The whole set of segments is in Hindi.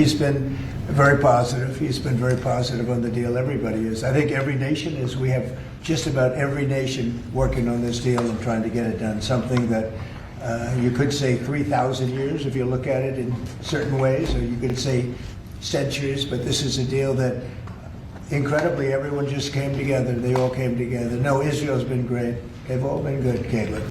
he's been very positive. He's been very positive on the deal. Everybody is. I think every nation is. We have just about every nation working on this deal and trying to get it done. Something that you could say 3,000 years if you look at it in certain ways, or you could say centuries, but this is a deal that incredibly everyone just came together. They all came together. No, Israel's been great. They've all been good, Caitlin.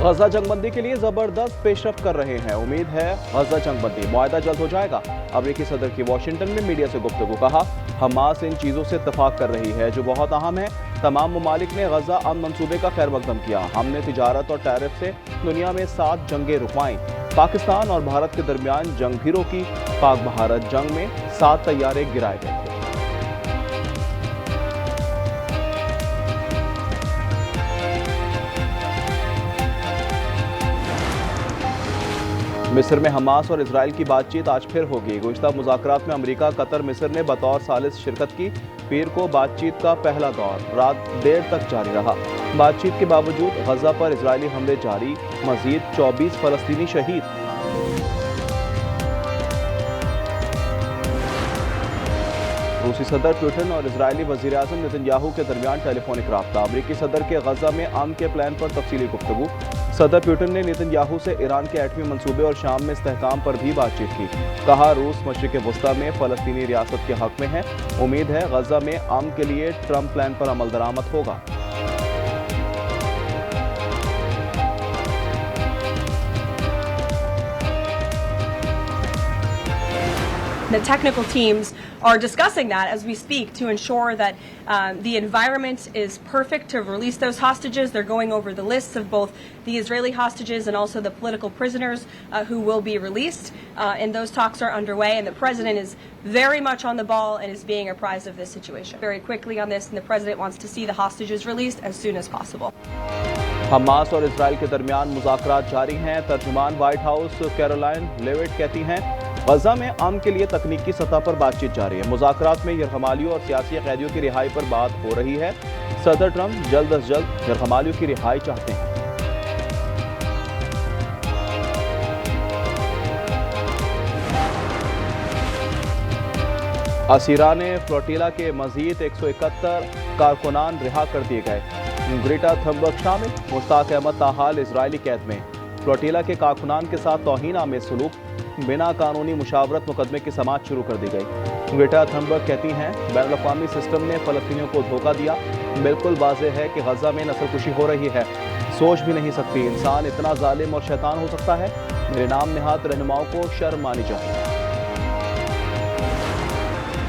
गजा जंगबंदी के लिए जबरदस्त पेशरफ कर रहे हैं। उम्मीद है गजा जंगबंदी मुआहदा जल्द हो जाएगा। अमेरिकी सदर की वाशिंगटन में मीडिया से गुफ्तगू। कहा, हमास इन चीज़ों से इत्तफाक कर रही है जो बहुत अहम है। तमाम मुमालिक ने गजा अमन मंसूबे का खैर मकदम किया। हमने तिजारत और टैरिफ से दुनिया में 7 जंगें रुकवाईं। पाकिस्तान और भारत के दरमियान जंग भी रोकी। पाक भारत जंग में 7 तैयारे गिराए गए थे। मिस्र में हमास और इजराइल की बातचीत आज फिर होगी। गुज़िश्ता मुज़ाकरात में अमेरिका, कतर, मिस्र ने बतौर सालिस शिरकत की। पीर को बातचीत का पहला दौर रात देर तक जारी रहा। बातचीत के बावजूद गजा पर इजरायली हमले जारी। मजीद 24 फलस्तीनी शहीद। रूसी सदर पुतिन और इजरायली वज़ीर आज़म नेतन्याहू के दरमियान टेलीफोनिक राब्ता। अमेरिकी सदर के गजा में अमन के प्लान पर तफसीली गुफ्तगू। सदर पुतिन ने नेतन्याहू से ईरान के एटमी मंसूबे और शाम में इस्तेहकाम पर भी बातचीत की। कहा, रूस मशरिक़ वस्ता में फ़लस्तीनी रियासत के हक़ में है। उम्मीद है गजा में अमन के लिए ट्रंप प्लान पर अमल दरामद होगा। The technical teams are discussing that as we speak to ensure that the environment is perfect to release those hostages. They're going over the lists of both the Israeli hostages and also the political prisoners who will be released. And those talks are underway, and the president is very much on the ball and is being apprised of this situation very quickly on this, and the president wants to see the hostages released as soon as possible. Hamas और इजराइल के दरमियान मुज़ाकरात जारी हैं। तर्जुमान व्हाइट हाउस कैरोलाइन लेविट कहती हैं, गजा में अमन के लिए तकनीकी सतह पर बातचीत जारी है। मुज़ाकरात में यरगमालियों और सियासी कैदियों की रिहाई पर बात हो रही है। सदर ट्रंप जल्द अज जल्द यरगमालियों की रिहाई चाहते हैं। असीरान फ्लोटिला के मजीद 171 कारकुनान रिहा कर दिए गए। ग्रेटा थंबर्ग शामिल। मुश्ताक अहमद ताहाल इजरायली कैद में। फ्लोटिला के कारकुनान के साथ तौहीन आमेज सलूक, बिना कानूनी मुशावरत मुकदमे की समाअत शुरू कर दी गई। ग्रेटा थंबर्ग कहती हैं, बैनुल-अक़वामी सिस्टम ने फ़लस्तीनियों को धोखा दिया। बिल्कुल वाज़ेह है कि गजा में नस्लकुशी हो रही है। सोच भी नहीं सकती इंसान इतना जालिम और शैतान हो सकता है। मेरे नाम निहात रहनुमाओं को शर्म आनी चाहिए।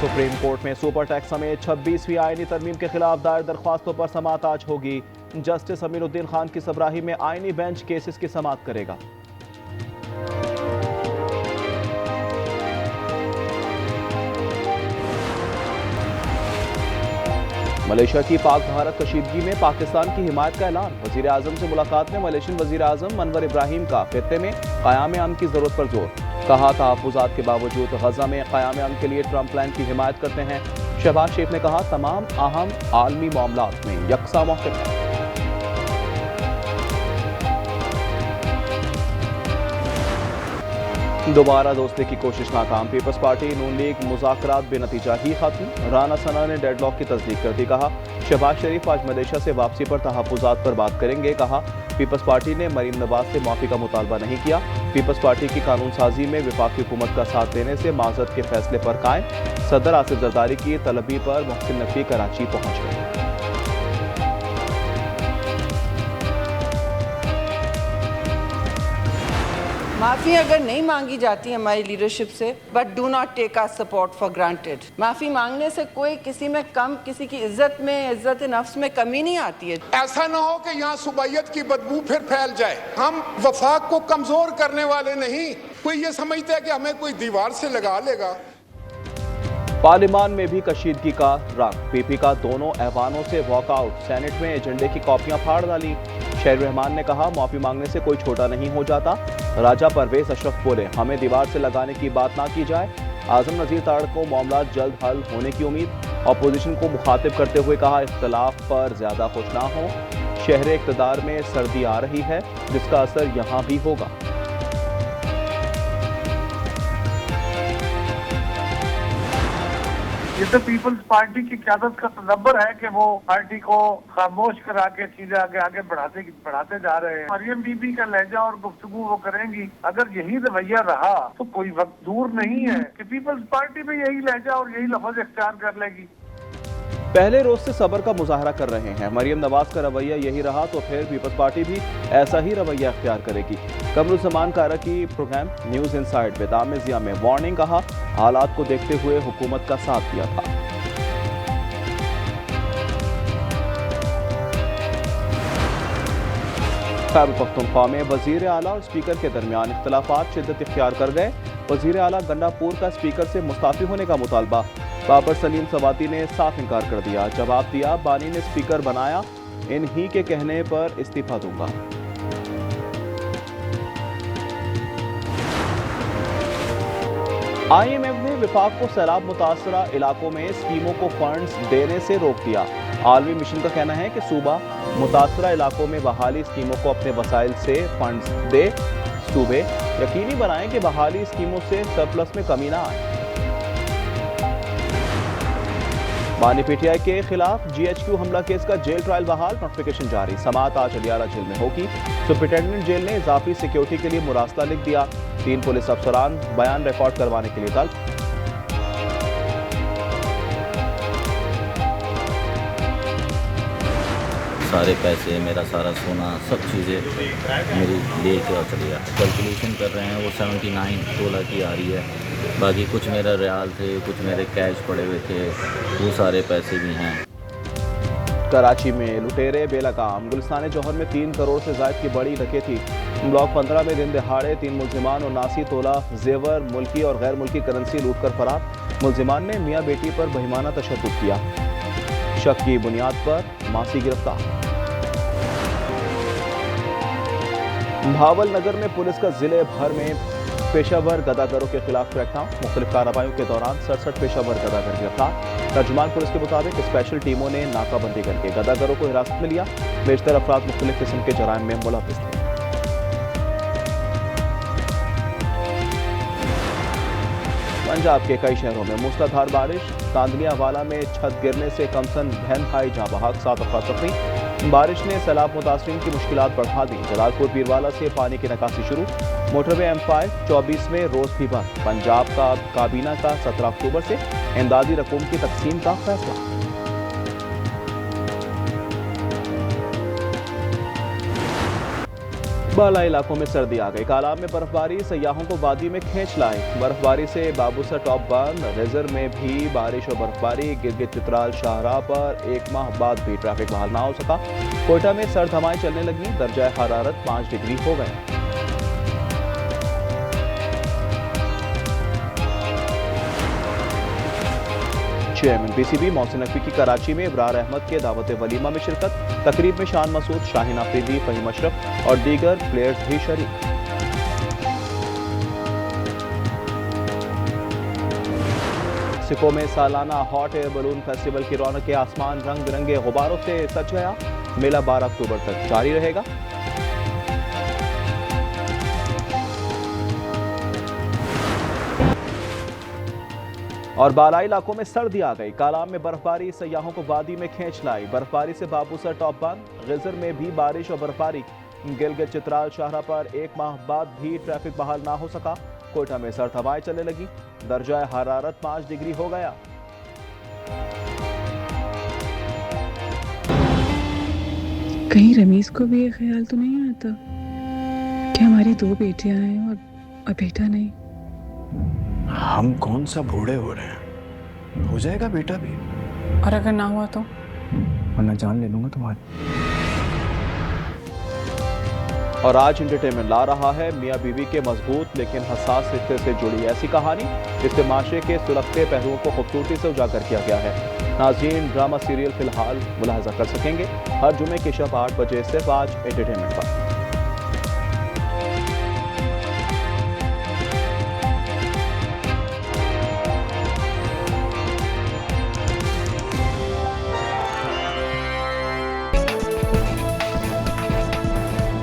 सुप्रीम कोर्ट में सुपर टैक्स समेत 26वीं आईनी तरमीम के खिलाफ दायर दरख्वास्तों पर समाअत आज होगी। जस्टिस अमीरुद्दीन खान की सबराही में आईनी बेंच केसेस की समाअत करेगा। मलेशिया की पाक भारत कशीदगी में पाकिस्तान की हिमायत का ऐलान। वजीर आजम से मुलाकात में मलेशियन वजीर आजम अनवर इब्राहिम का खित्ते में क़याम अमन की जरूरत पर जोर। कहा, तहफ़्फ़ुज़ात के बावजूद गजा में क़याम अमन के लिए ट्रंप प्लान की हिमायत करते हैं। शहबाज शरीफ ने कहा, तमाम अहम आलमी मामलात में यकसा मौक़िफ़ है। दोबारा दोस्ती की कोशिश नाकाम। पीपल्स पार्टी नून लीग मुज़ाकरात बेनतीजा ही खत्म। राना सना ने डेडलॉक की तस्दीक कर दी। कहा, शहबाज शरीफ आज मलेशिया से वापसी पर तहफ़्फ़ुज़ात पर बात करेंगे। कहा, पीपल्स पार्टी ने मरीम नवाज से माफ़ी का मुतालबा नहीं किया। पीपल्स पार्टी की कानून साजी में वफाकी हुकूमत का साथ देने से माज़रत के फैसले पर कायम। सदर आसिफ जरदारी की तलबी पर मोहसिन नकवी कराची पहुँच गए। माफ़ी अगर नहीं मांगी जाती हमारी लीडरशिप से, but do not take our support for granted. माफ़ी मांगने से कोई किसी में कम, किसी की इज्जत में, इज्जत नफ्स में कमी नहीं आती है। ऐसा ना हो कि यहाँ सुबैयत की बदबू फिर फैल जाए। हम वफाक को कमजोर करने वाले नहीं। कोई ये समझता है कि हमें कोई दीवार से लगा लेगा। पार्लिमान में भी कशीदगी का रंग। पीपी का दोनों ऐवानों से वॉकआउट। सेनेट में एजेंडे की कॉपियां फाड़ डाली। शहर रहमान ने कहा, माफी मांगने से कोई छोटा नहीं हो जाता। राजा परवेज अशरफ बोले, हमें दीवार से लगाने की बात ना की जाए। आजम नज़ीर ताड़ को मामला जल्द हल होने की उम्मीद। अपोजिशन को मुखातिब करते हुए कहा, इख्तलाफ पर ज्यादा खुश ना हो। शहर इक़्तिदार में सर्दी आ रही है, जिसका असर यहाँ भी होगा। ये तो पीपल्स पार्टी की क़यादत का तदब्बर है कि वो पार्टी को खामोश करा के चीजें आगे बढ़ाते जा रहे हैं। मरियम बीबी का लहजा और गुफ्तगू वो करेंगी, अगर यही रवैया रहा तो कोई वक्त दूर नहीं है कि पीपल्स पार्टी में यही लहजा और यही लफ्ज इख्तियार कर लेगी। पहले रोज से सब्र का मुजाहरा कर रहे हैं। मरियम नवाज का रवैया यही रहा तो फिर पीपल्स पार्टी भी ऐसा ही रवैया अख्तियार करेगी। कमरुज़्ज़मान कारा की program news inside with Aamir Zia में वार्निंग, कहा हालात को देखते हुए हुकूमत का साथ दिया था। खैबर पख्तूनख्वा में वजीर आला और स्पीकर के दरमियान इख्तलाफात शिद्दत इख्तियार कर गए। वजीर आला गंडापुर का स्पीकर से मुस्ताफी होने का मुतालबा, बाबर सलीम सवाती ने साफ इनकार कर दिया। जवाब दिया, बानी ने स्पीकर बनाया, इन्हीं के कहने पर इस्तीफा दूंगा। IMF ने विफाक को सैलाब मुतासरा इलाकों में स्कीमों को फंड्स देने से रोक दिया। आलमी मिशन का कहना है कि सूबा मुतासरा इलाकों में बहाली स्कीमों को अपने वसाइल से फंड्स दे। सूबे यकीनी बनाएं कि बहाली स्कीमों से सरप्लस में कमी ना आए। बानी PTI के खिलाफ GHQ हमला केस का जेल ट्रायल बहाल, नोटिफिकेशन जारी। समाअत आज अलियाला जेल में होगी। सुपरिटेंडेंट जेल ने इजाफी सिक्योरिटी के लिए मुरासला लिख दिया। 3 पुलिस अफसरान बयान रिकॉर्ड करवाने के लिए तलब। सारे पैसे, मेरा सारा सोना, सब चीज़ें मेरी ले के चली गया। कैलकुलेशन कर रहे हैं वो 79 16 की आ रही है। बाकी कुछ मेरा रियाल थे, कुछ मेरे कैश पड़े हुए थे, वो सारे पैसे भी हैं। कराची में लुटेरे बेलगाम। गुलिस्तान जौहर में 3 करोड़ से ज़ायद की बड़ी डकैती। ब्लॉक 15 में दिन दिहाड़े 3 मुलजिमान और 89 तोला जेवर, मुल्की और गैर मुल्की करेंसी लूट कर फरार। मुलजिमान ने मियाँ बेटी पर बहिमाना तशद्दुद किया। शक की बुनियाद पर मासी गिरफ्तार। भावल नगर में पुलिस का जिले भर में पेशावर गदागरों के खिलाफ क्रैकडाउन। मुख्तलिफ कार्रवाइयों के दौरान 67 पेशावर गदागर गिरफ्तार। तर्जुमान पुलिस के मुताबिक स्पेशल टीमों ने नाकाबंदी करके गदागरों को हिरासत में लिया। बेशतर अफराद मुख्तलिफ किस्म के जराइम में मुलव्विस थे। पंजाब के कई शहरों में मूसलाधार बारिश। तांदनियावाला में छत गिरने से कमसन बहन भाई जहां बहाक, 7 अफराद जख्मी। बारिश ने सैलाब मुतासरीन की मुश्किलात बढ़ा दी। जलालपुर पीरवाला से पानी की निकासी शुरू। मोटरवे M5 24 में रोज भी बंद। पंजाब का काबीना का 17 अक्टूबर से इमदादी रकूम की तकसीम का फैसला। बाला इलाकों में सर्दी आ गई। कालाब में बर्फबारी सयाहों को वादी में खींच लाए। बर्फबारी से बाबूसर टॉप बंद। रिजर्व में भी बारिश और बर्फबारी। गिरगिट चित्राल शाहराह पर 1 माह बाद भी ट्रैफिक बहाल ना हो सका। कोयटा में सर्द हवाएं चलने लगी। दर्जा हरारत 5 डिग्री हो गया। चेयरमैन PCB मोहसिन नकवी की कराची में इब्रार अहमद के दावत वलीमा में शिरकत। तकरीब में शान मसूद, शाहीन आफरीदी, फहीम अशरफ और दीगर प्लेयर्स भी शरीक। मेक्सिको में सालाना हॉट एयर बलून फेस्टिवल की रौनक के आसमान रंग बिरंगे गुब्बारों से सज गया। मेला 12 अक्टूबर तक जारी रहेगा। और बालाई इलाकों में सर्दी आ गई। कालाब में बर्फबारी सयाहों को वादी में खींच लाई। बर्फबारी से बाबूसर टॉप बंद। गिजर में भी बारिश और बर्फबारी। गिलगित चित्राल शाहराह पर 1 माह बाद भी ट्रैफिक बहाल ना हो सका। कोयटा में सर्द हवाएं चलने लगी। दर्जा हरारत 5 डिग्री हो गया। कहीं रमीज को भी ये ख्याल तो नहीं आता कि हमारी 2 बेटियां हैं और बेटा नहीं। हम कौन सा बूढ़े हो रहे हैं, हो जाएगा बेटा भी। और अगर ना हुआ तो? वरना जान ले लूंगा तुम्हारी। और आज एंटरटेनमेंट ला रहा है मियाँ बीवी के मजबूत लेकिन हसास रिश्ते से जुड़ी ऐसी कहानी जिससे माशरे के सुलगते पहलुओं को खूबसूरती से उजागर किया गया है। नाज़रीन, ड्रामा सीरियल फिलहाल मुलाहजा कर सकेंगे हर जुमे की शब 8 बजे सिर्फ आज एंटरटेनमेंट पर।